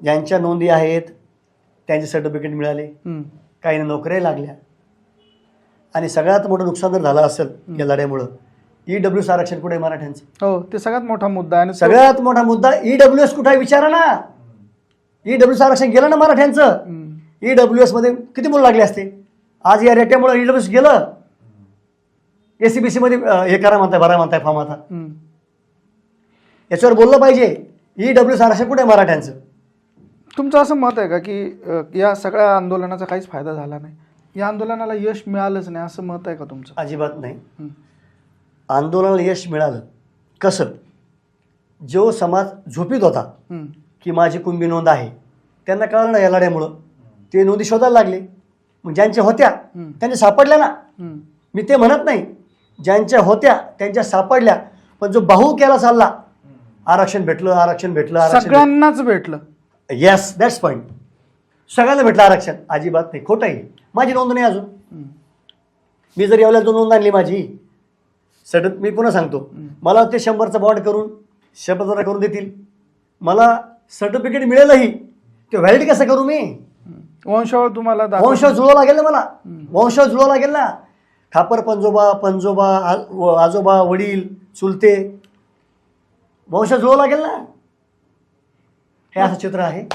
ज्यांच्या नोंदी आहेत त्यांचे सर्टिफिकेट मिळाले, काही नोकऱ्या लागल्या. आणि सगळ्यात मोठं नुकसान जर झालं असेल या लढ्यामुळं EWS आरक्षण कुठे आहे मराठ्यांचं? हो, ते सगळ्यात मोठा मुद्दा आहे. आणि सगळ्यात मोठा मुद्दा EWS कुठे आहे विचारा ना. EWS आरक्षण गेलं ना मराठ्यांचं. EWS मध्ये किती मुलं लागले असते. आज या रेट्यामुळे EWS गेलं. ACBC मध्ये हे करा म्हणताय, भरा म्हणताय फॉर्म. आता याच्यावर बोललं पाहिजे. EWS आरक्षण कुठे आहे मराठ्यांचं? तुमचं असं मत आहे का की या सगळ्या आंदोलनाचा काहीच फायदा झाला नाही, या आंदोलनाला यश मिळालंच नाही, असं मत आहे का तुमचं? अजिबात नाही. आंदोलनाला यश मिळालं कसं? जो समाज झोपीत होता की माझी कुणबी नोंद आहे, त्यांना कळलं ना या लढ्यामुळं, ते नोंदी शोधायला लागले. मग ज्यांच्या होत्या त्यांच्या सापडल्या ना. मी ते म्हणत नाही, ज्यांच्या होत्या त्यांच्या सापडल्या. पण जो बाहू केला चालला, आरक्षण भेटलं, आरक्षण भेटलं, आरक्षण सगळ्यांनाच भेटलं. Yes, that's point. सगळ्यांना भेटलं आरक्षण, अजिबात नाही. खोटं आहे. माझी नोंद नाही अजून. मी जर एवढ्या नोंद आणली माझी मी पुन्हा सांगतो, मला ते 100चा बॉन्ड करून शपथपत्र करून देतील, मला सर्टिफिकेट मिळेलही, ते व्हॅलिड कसं करू मी? वंशावळ तुम्हाला वंशावळ जुळवा लागेल ना मला. वंशावळ जुळवा लागेल ना. खापर पंजोबा आजोबा वडील चुलते, वंश जुळवा लागेल ना. हे असं चित्र आहे.